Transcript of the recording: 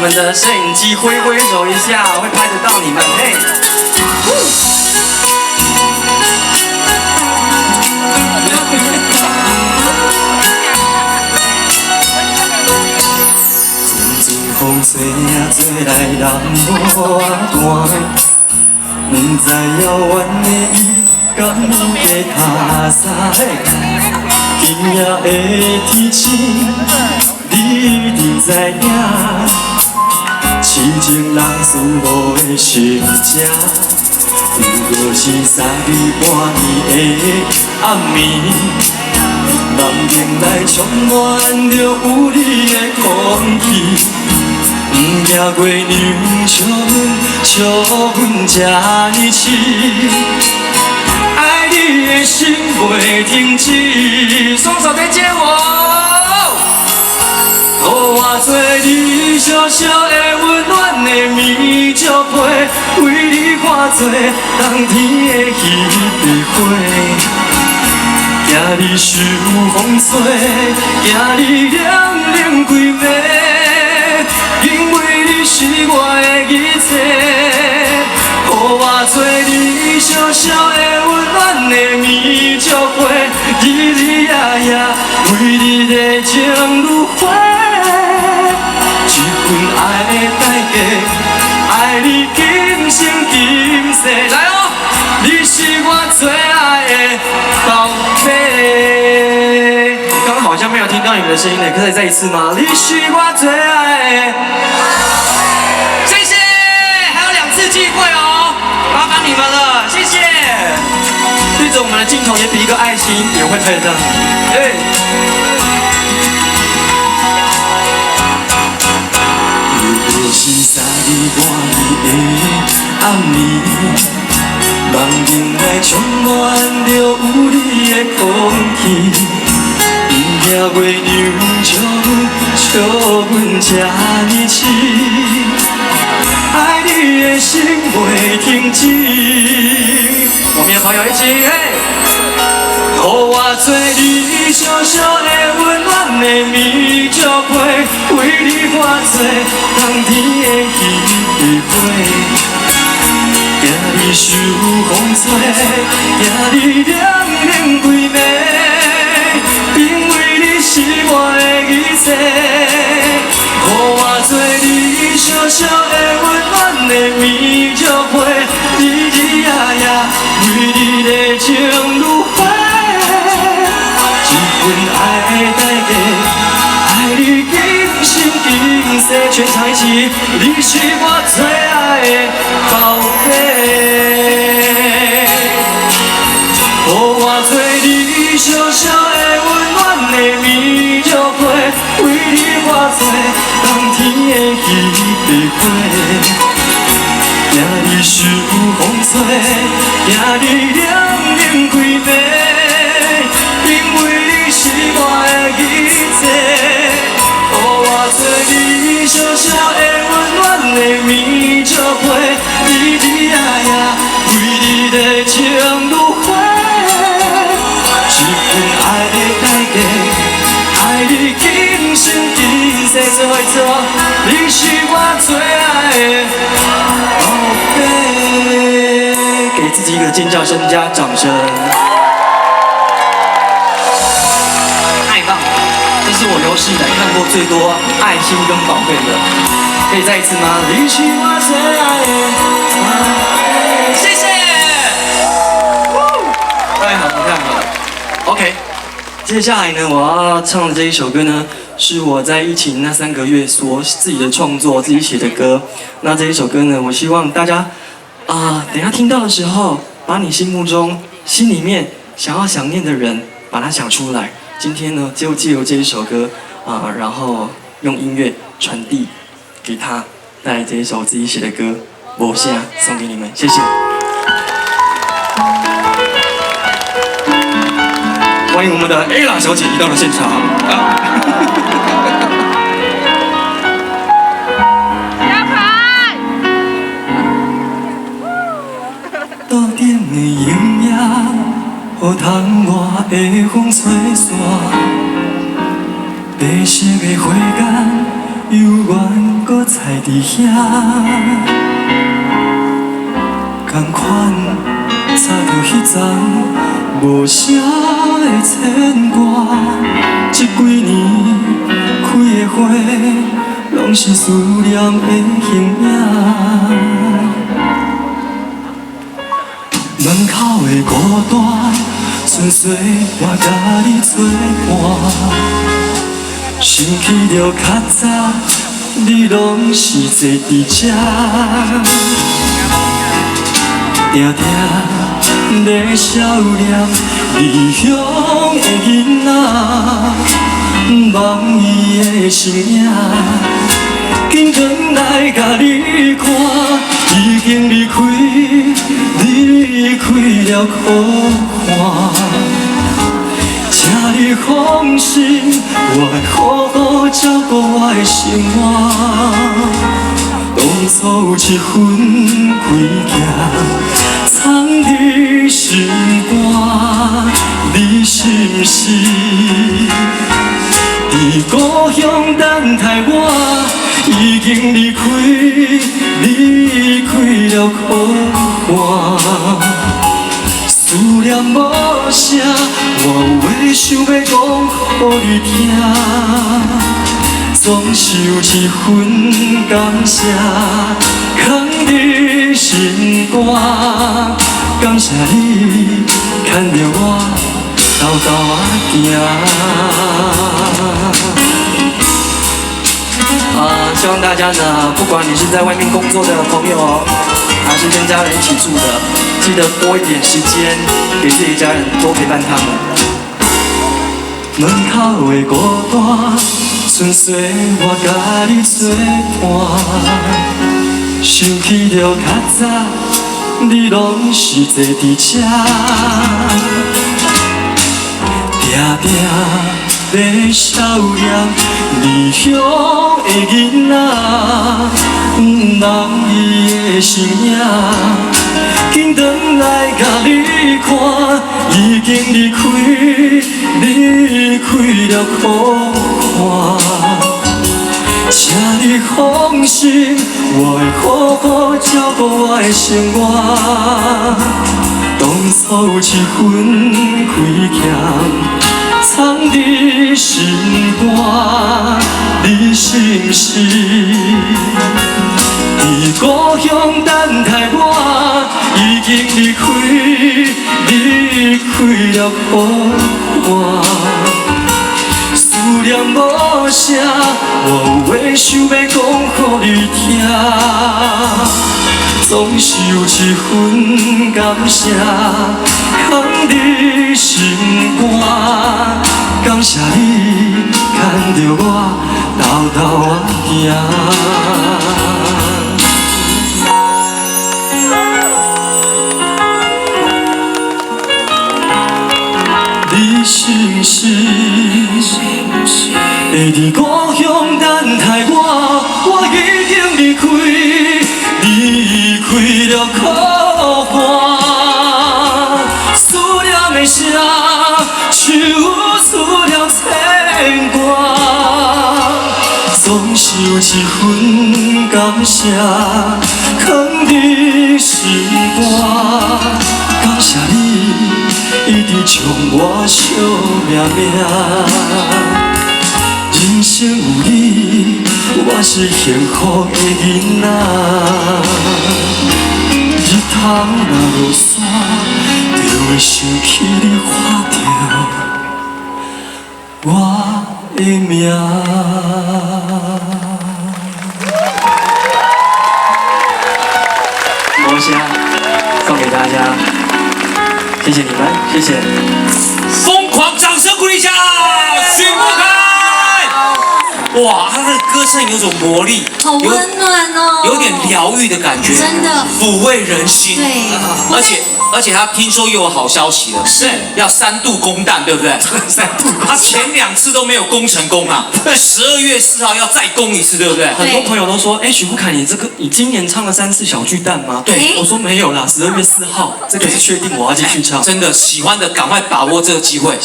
们的摄影机挥挥手一下，会拍得到你们。嘿。风吹啊吹来人无单，不知遥远的伊敢有加他山。今夜的天星，你一定知影，痴情人思无的心声。如果是3日半暝的暗暝，梦境内充满着有你的空气。不惊过娘笑阮这呢痴，爱你的心袂停止。双手再接我，予我做你小小的温暖的棉石被，为你化作冬天的彼朵花。惊你受风吹，惊你凉冷规暝。因为你是我的一切，予我做你小小的温暖的棉石被，日日夜夜为你的情如火，一份爱的代价，爱你今生今世。来哦，你是我最爱的宝贝。刚刚好像没有听到你们的声音呢，可以再一次吗？你是我最爱的。谢谢，还有2次机会哦，麻烦你们了，谢谢。对着我们的镜头也比一个爱心，也会拍得到你。哎。如果是3日半暝的暗暝，梦境内充满着有你的空气。不惊过娘笑阮这呢痴，爱你的心袂停止。我们的朋友一起，嘿！予我做你小小的温暖的棉石被，为你化作冬天的彼朵花。惊你受风吹，惊你凉冷规暝。因为你是我的一切，予我做你小小的温暖的棉石被，日日夜夜为你的情如火，一份爱的代价，爱你今生今世。全场一起，你是我最爱的宝贝，予我做你小小的温暖的棉石被，为你化作冬天的彼朵花。惊你受风吹，惊你凉冷规暝，因为你是我的一切，予我做你小小的温暖的棉石被，日日夜夜为你的情如火。一份爱的代价，爱你今生今世。最后一次哦，你是我最爱的宝贝。给自己一个尖叫声加掌声。太棒了，这是我有史以来看过最多爱心跟宝贝的。可以再一次吗？你是我最爱的宝贝。谢谢。太好了，太好了。OK， 接下来呢，我要唱的这一首歌呢，是我在疫情那3个月自己的创作、自己写的歌。那这一首歌呢，我希望大家等一下听到的时候，把你心里面想念的人，把它想出来。今天呢，就借由这一首歌然后用音乐传递给他，带来这一首自己写的歌《无声》送给你们，谢谢。欢迎我们的 Ella 小姐移到了现场。小凯。多点的音乐，予窗外的风吹散，白色的花间，犹原搁在伫遐，同款插着迄丛无声的牵挂，这几年开的花，拢是思念的形影。门口的孤单，纯粹我甲你作伴。想起着较早，你拢是坐伫遮，定定在笑脸异乡的囡仔，望伊的身影，紧转来甲你看，已经离开，离开了苦海。请你放心，我会好好照顾我的生活。当初有一份亏欠，藏伫心肝，你是毋是伫故乡等待我？已经离开，离开了苦海。思念无声，我有话想要讲予你听，总是有一份感谢，藏伫心肝。感谢你牵着我，豆豆仔行。希望大家呢，不管你是在外面工作的朋友，还是跟家人一起住的，记得多一点时间给自己家人，多陪伴他们。门口的孤单，纯粹我甲你作伴。想起着较早，你拢是坐伫遮，定定在笑脸离乡的囡仔，望伊的身影，紧转来甲你看，已经离开，离开了苦海。请你放心，我会好好照顾我的生活。当初有一份亏欠，藏伫心肝，你是毋是伫故乡等待我？已经离开，离开了苦海。思念无声，我有话想要讲予你听，总是有一份感谢，藏伫心肝。感谢你牵着我，豆豆仔行。你是毋是会伫故乡等待我？我已经离开，离开了苦海。思念的声，像思念牵挂，总是有一份感谢，藏伫心肝。感谢你一直将我惜命命。人生有你，我是幸福的囡仔。日头若落山，就会想起你画着我的名。魔仙送给大家，谢谢你们，谢谢。疯狂掌声鼓励一下，许富凯。哇，他的歌声有种魔力，好温暖哦，有点疗愈的感觉，真的抚慰人心。对，而且他听说又有好消息了，是要3度公蛋，对不对3度，他前2次都没有攻成功啊，12月4号要再攻一次，对不对？很多朋友都说，许富凯，你今年唱了3次小巨蛋吗？对，我说没有啦，12月4号，这个是确定我要继续唱。真的喜欢的赶快把握这个机会。